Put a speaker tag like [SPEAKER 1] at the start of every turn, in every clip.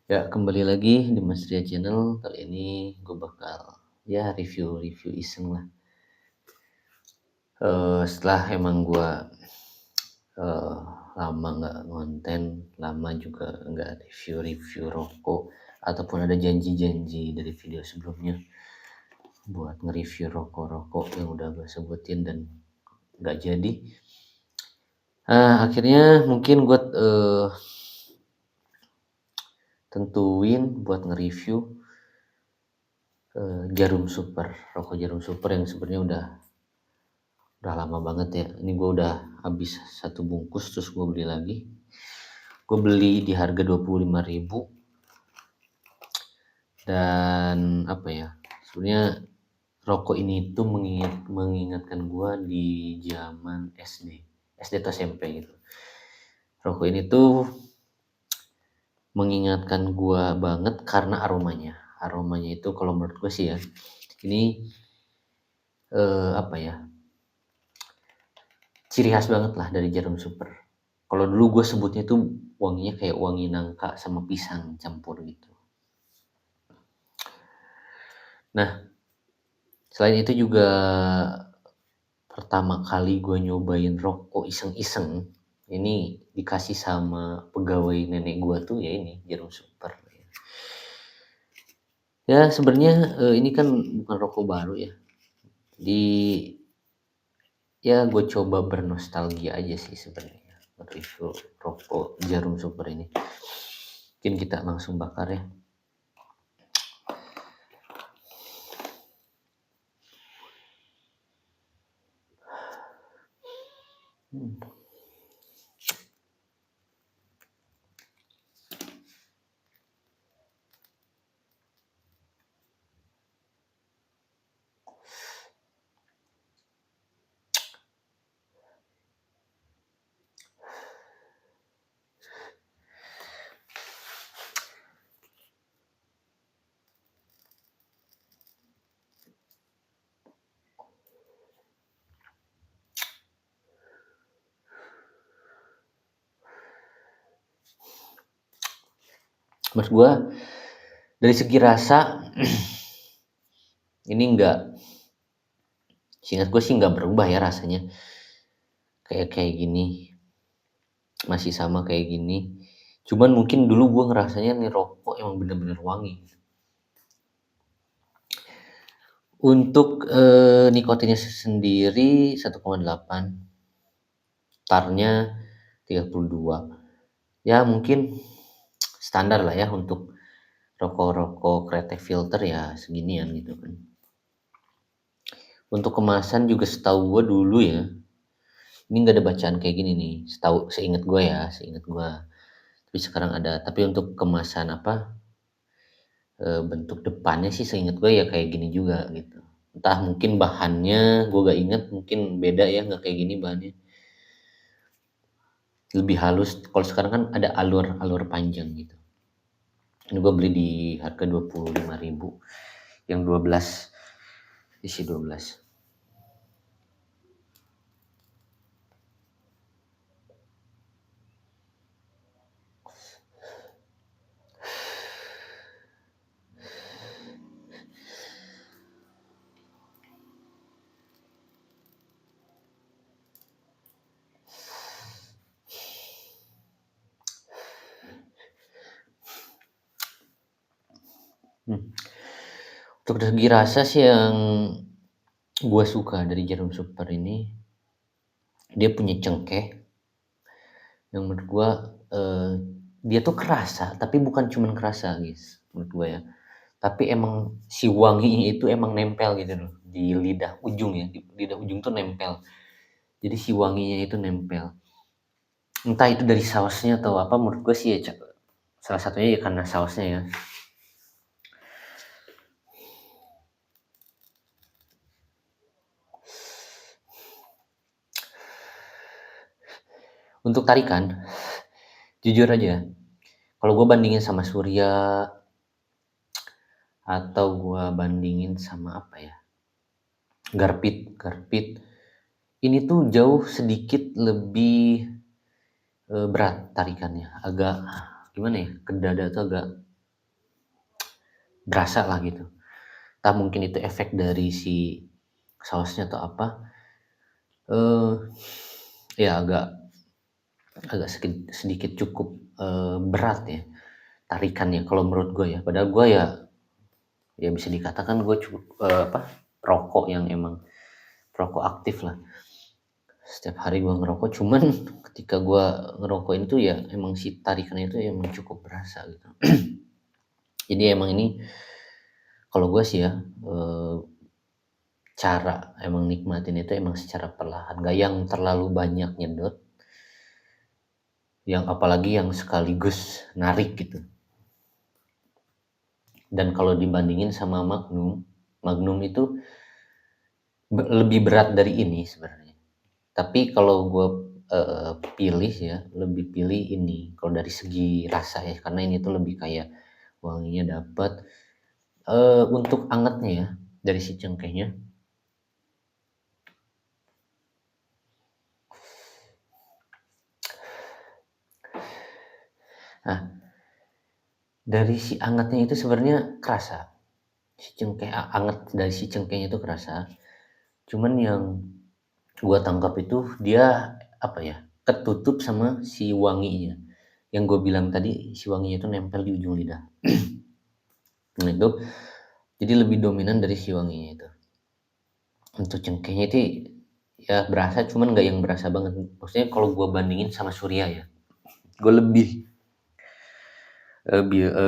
[SPEAKER 1] Ya, kembali lagi di Mas Ria Channel. Kali ini gue bakal ya review-review iseng lah. Setelah emang gue eh, lama nggak ngonten, lama juga nggak review-review rokok ataupun ada janji-janji dari video sebelumnya buat nge-review rokok-rokok yang udah gue sebutin dan nggak jadi. Akhirnya mungkin gue tentuin buat nge-review Jarum Super, rokok Jarum Super yang sebenarnya udah lama banget ya. Ini gue udah habis satu bungkus terus gue beli lagi. Gue beli di harga 25.000 dan apa ya? Sebenarnya rokok ini tuh mengingatkan gue di zaman SD atau SMP gitu. Rokok ini tuh mengingatkan gue banget karena aromanya. Aromanya itu kalau menurut gue sih ya, ini apa ya? Ciri khas banget lah dari Jarum Super. Kalau dulu gue sebutnya tuh wanginya kayak wangi nangka sama pisang campur gitu. Nah, selain itu juga pertama kali gue nyobain rokok iseng-iseng, ini dikasih sama pegawai nenek gue tuh ya ini Jarum Super. Ya sebenarnya ini kan bukan rokok baru ya. Di ya gue coba bernostalgia aja sih sebenarnya review rokok Jarum Super ini. Mungkin kita langsung bakar ya. Menurut gue dari segi rasa ini seingat gue sih nggak berubah ya rasanya, kayak gini, masih sama kayak gini. Cuman mungkin dulu gue ngerasanya nih rokok emang bener-bener wangi. Untuk nikotinnya sendiri 1,8, tarnya 32. Ya mungkin standar lah ya untuk rokok-rokok kretek filter ya seginian gitu kan. Untuk kemasan juga setahu gue dulu ya, ini nggak ada bacaan kayak gini nih, seingat gue ya, seingat gue. Tapi sekarang ada. Tapi untuk kemasan apa, bentuk depannya sih seingat gue ya kayak gini juga gitu. Entah mungkin bahannya gue gak inget, mungkin beda ya, nggak kayak gini bahannya. Lebih halus. Kalau sekarang kan ada alur panjang gitu. Ini gue beli di harga 25.000 yang 12, isi 12. Untuk segi rasa sih yang gue suka dari Jarum Super ini, dia punya cengkeh yang menurut gue dia tuh kerasa, tapi bukan cuman kerasa guys menurut gue ya, tapi emang si wanginya itu emang nempel gitu loh di lidah ujung ya, di lidah ujung tuh nempel, jadi si wanginya itu nempel, entah itu dari sausnya atau apa. Menurut gue sih ya salah satunya ya karena sausnya ya. Untuk tarikan, jujur aja, kalau gue bandingin sama Surya atau gue bandingin sama apa ya, Garpit, ini tuh jauh sedikit lebih berat tarikannya, agak gimana ya, ke dada tuh agak berasa lah gitu. Entah mungkin itu efek dari si sausnya atau apa, eee, ya agak agak sedikit cukup, berat ya tarikannya kalau menurut gue ya. Padahal gue ya ya bisa dikatakan gue cukup, perokok yang emang perokok aktif lah. Setiap hari gue ngerokok, cuman ketika gue ngerokokin itu ya emang si tarikannya itu emang cukup berasa gitu. Jadi emang ini kalau gue sih ya, cara emang nikmatin itu emang secara perlahan, gak yang terlalu banyak nyedot, yang apalagi yang sekaligus narik gitu. Dan kalau dibandingin sama Magnum, Magnum itu lebih berat dari ini sebenarnya. Tapi kalau gue pilih ya, lebih pilih ini kalau dari segi rasa ya, karena ini tuh lebih kayak wanginya dapet. Untuk angetnya ya, dari si cengkehnya, nah dari si angetnya itu sebenarnya kerasa, si cengkeh anget dari si cengkehnya itu kerasa. Cuman yang gua tangkap itu dia, apa ya, ketutup sama si wanginya. Yang gue bilang tadi, si wanginya itu nempel di ujung lidah. Nah itu, jadi lebih dominan dari si wanginya itu. Untuk cengkehnya itu ya berasa, cuman nggak yang berasa banget. Maksudnya kalau gue bandingin sama Surya ya, gue lebih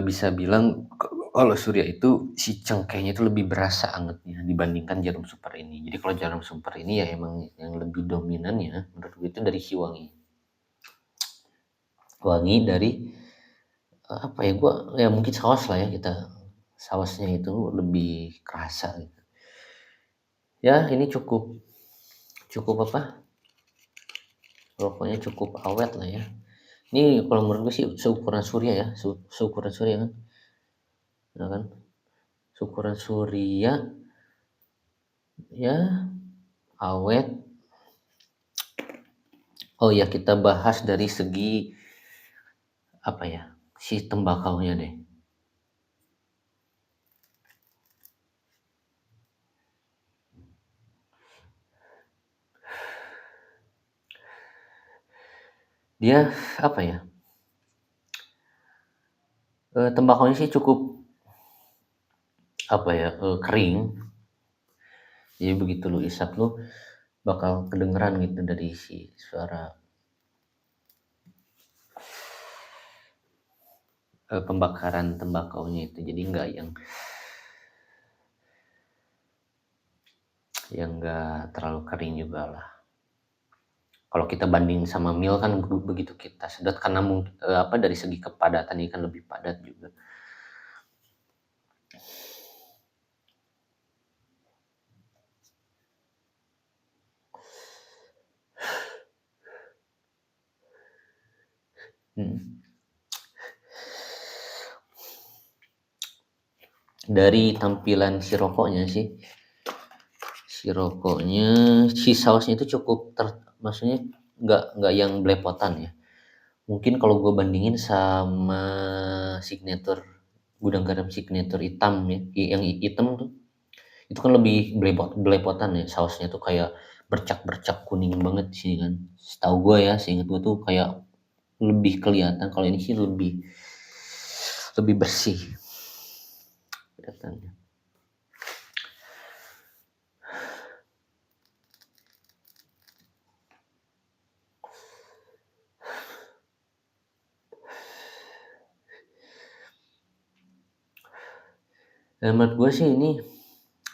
[SPEAKER 1] bisa bilang kalau Surya itu si cengkehnya itu lebih berasa angetnya dibandingkan Jarum Super ini. Jadi kalau Jarum Super ini ya emang yang lebih dominannya menurut gue itu dari si wangi. Wangi dari, apa ya, gue ya mungkin saus lah ya, kita sausnya itu lebih kerasa gitu. Ya ini cukup cukup apa, rokoknya cukup awet lah ya. Ini kalau menurut gue sih seukuran Surya ya, seukuran Surya kan, ya kan? Seukuran Surya, ya awet. Oh ya kita bahas dari segi apa ya, si tembakaunya deh. Dia apa ya, tembakaunya sih cukup apa ya, kering. Jadi begitu lu isap lu bakal kedengeran gitu dari si suara, pembakaran tembakaunya itu. Jadi nggak yang nggak terlalu kering juga lah. Kalau kita banding sama mil kan begitu kita sedot karena apa, dari segi kepadatan ini kan lebih padat juga. Hmm. Dari tampilan si rokoknya sih, si sausnya itu cukup maksudnya nggak yang belepotan ya. Mungkin kalau gue bandingin sama signature gudang garam signature hitam ya, yang hitam tuh, itu kan lebih belepotan ya, sausnya tuh kayak bercak-bercak kuning banget sih kan. Setahu gue ya, seingat gue tuh kayak lebih kelihatan. Kalau ini sih lebih lebih bersih kelihatannya. Dan menurut gue sih ini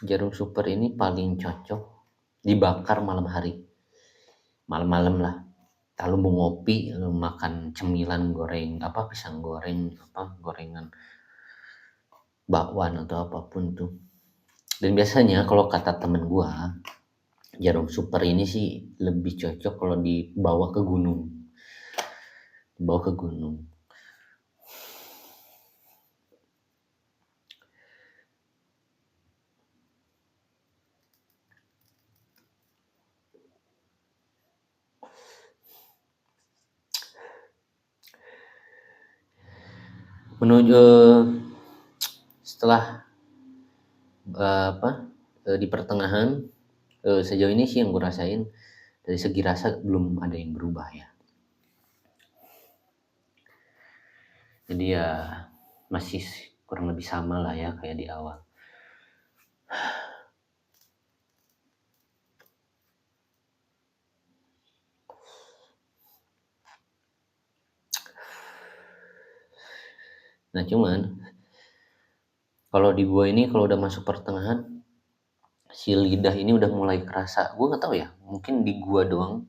[SPEAKER 1] Jarum Super ini paling cocok dibakar malam hari, malam-malam lah. Kalau mau ngopi, makan cemilan goreng apa, pisang goreng apa, gorengan bakwan atau apapun tuh. Dan biasanya kalau kata temen gua, Jarum Super ini sih lebih cocok kalau dibawa ke gunung, dibawa ke gunung. Menuju setelah, di pertengahan, sejauh ini sih yang gue rasain dari segi rasa belum ada yang berubah ya. Jadi ya masih kurang lebih sama lah ya kayak di awal. Nah cuman kalau di gua ini kalau udah masuk pertengahan, si lidah ini udah mulai kerasa. Gua nggak tahu ya, mungkin di gua doang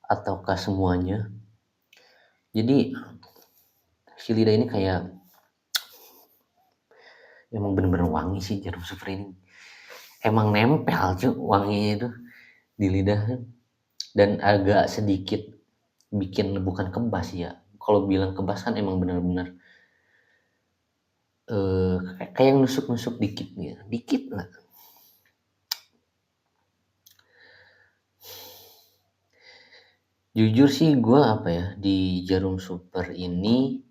[SPEAKER 1] ataukah semuanya. Jadi si lidah ini kayak emang bener-bener wangi sih jarum super ini. Emang nempel cuy wanginya itu di lidah dan agak sedikit bikin bukan kebas ya. Kalau bilang kebas kan emang bener-bener kayak nusuk-nusuk dikit gitu, dikit lah. Jujur sih gue apa ya, di jarum super ini,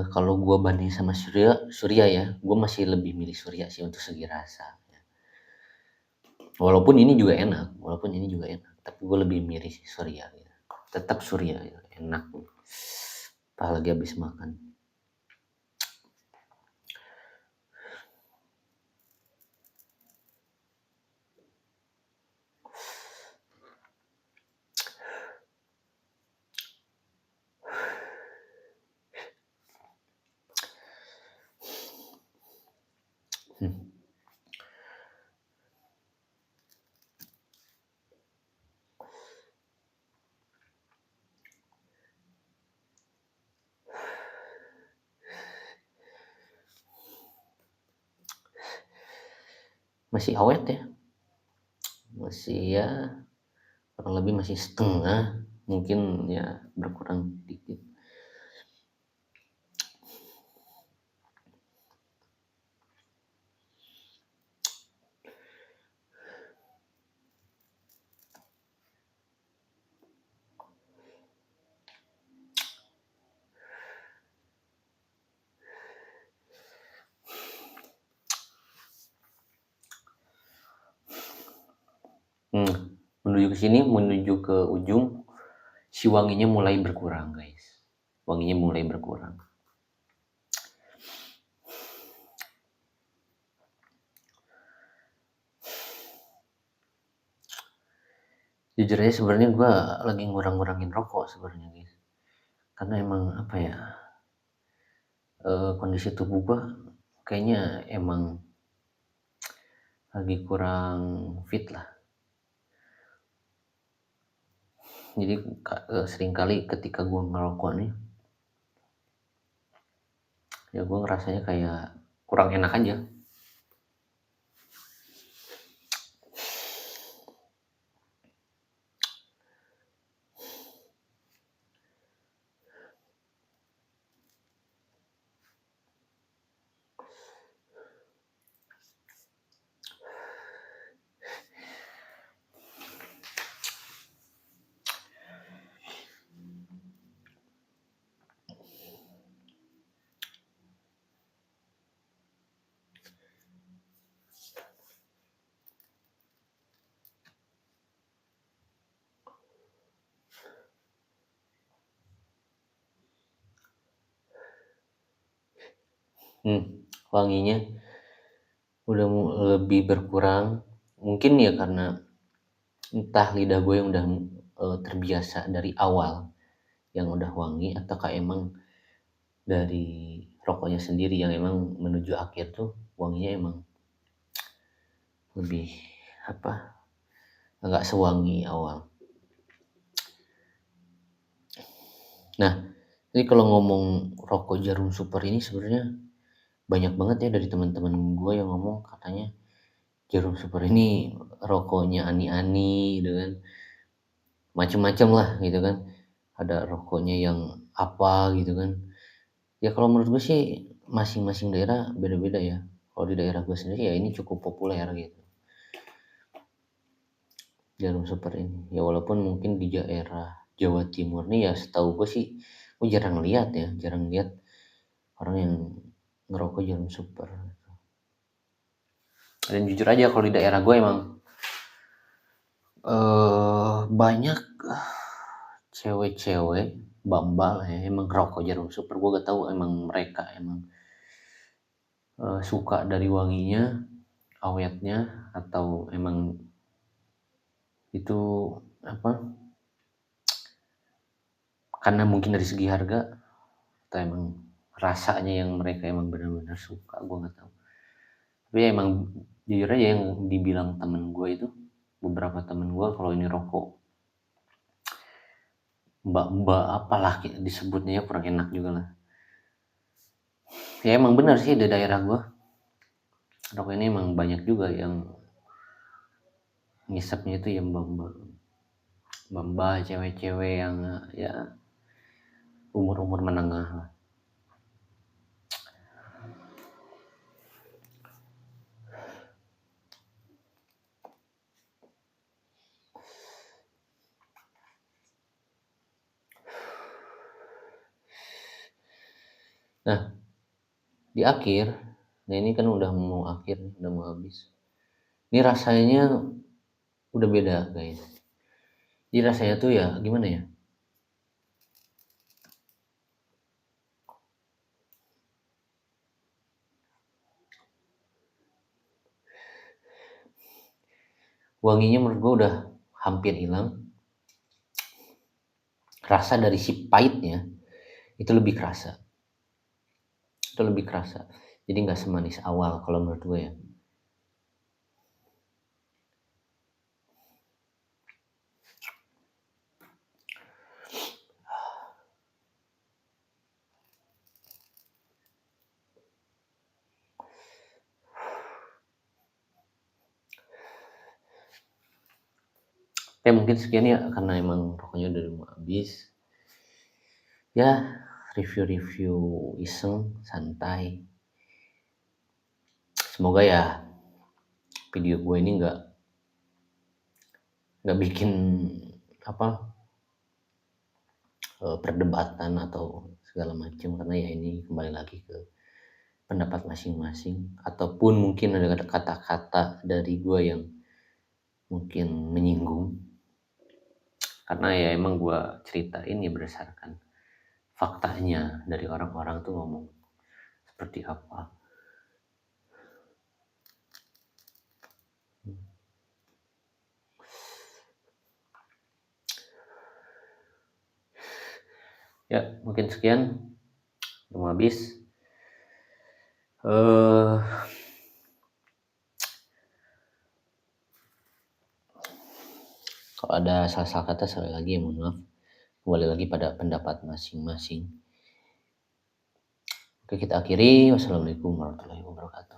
[SPEAKER 1] kalau gue banding sama Surya ya, gue masih lebih milih Surya sih untuk segi rasa. Walaupun ini juga enak, tapi gue lebih milih Surya ya. Tetap Surya ya, enak. Apalagi habis makan. Hmm. Masih awet ya, masih ya kurang lebih masih setengah, mungkin ya berkurang dikit. Menuju ke sini, menuju ke ujung, si wanginya mulai berkurang guys. Wanginya mulai berkurang. Jujur aja sebenarnya gue lagi ngurang-ngurangin rokok sebenarnya guys. Karena emang apa ya, kondisi tubuh gue kayaknya emang lagi kurang fit lah. Jadi seringkali ketika gue ngerokok nih, ya gue ngerasanya kayak kurang enak aja. Wanginya udah lebih berkurang. Mungkin ya karena entah lidah gue yang udah terbiasa dari awal yang udah wangi, ataukah emang dari rokoknya sendiri yang emang menuju akhir tuh wanginya emang lebih apa, nggak sewangi awal. Nah, jadi kalau ngomong rokok jarum super ini sebenarnya banyak banget ya dari teman-teman gue yang ngomong katanya jarum super ini rokoknya ani-ani gitu kan, macem-macem lah gitu kan, ada rokoknya yang apa gitu kan. Ya kalau menurut gue sih masing-masing daerah beda-beda ya. Kalau di daerah gue sendiri ya ini cukup populer gitu jarum super ini ya, walaupun mungkin di daerah Jawa Timur nih ya setahu gue sih gue jarang lihat orang yang ngerokok Jarum Super. Dan jujur aja kalau di daerah gue emang banyak cewek-cewek bambal ya emang ngerokok Jarum Super. Gue gak tahu emang mereka emang suka dari wanginya, awetnya, atau emang itu apa? Karena mungkin dari segi harga atau emang rasanya yang mereka emang benar-benar suka, gue nggak tahu. Tapi emang jujur aja yang dibilang temen gue itu, beberapa temen gue kalau ini rokok mbak apalah disebutnya ya kurang enak juga lah. Ya emang benar sih di daerah gue rokok ini emang banyak juga yang ngisepnya itu ya mbak cewek-cewek yang ya umur-umur menengah lah. Nah di akhir, nah ini kan udah mau akhir, udah mau habis. Ini rasanya udah beda guys. Jadi rasanya tuh ya gimana ya? Wanginya menurut gue udah hampir hilang. Rasa dari si pahitnya itu lebih kerasa. Itu lebih kerasa. Jadi nggak semanis awal kalau menurut gue ya. Ya mungkin sekian ya karena emang rokoknya udah mau habis. Ya review-review iseng, santai. Semoga ya video gue ini nggak bikin apa perdebatan atau segala macam karena ya ini kembali lagi ke pendapat masing-masing ataupun mungkin ada kata-kata dari gue yang mungkin menyinggung karena ya emang gue ceritain ya berdasarkan faktanya dari orang-orang tuh ngomong seperti apa. Ya mungkin sekian udah mau habis. Kalau ada salah-salah kata sekali lagi ya mohon maaf. Kembali lagi pada pendapat masing-masing. Oke kita akhiri. Wassalamualaikum warahmatullahi wabarakatuh.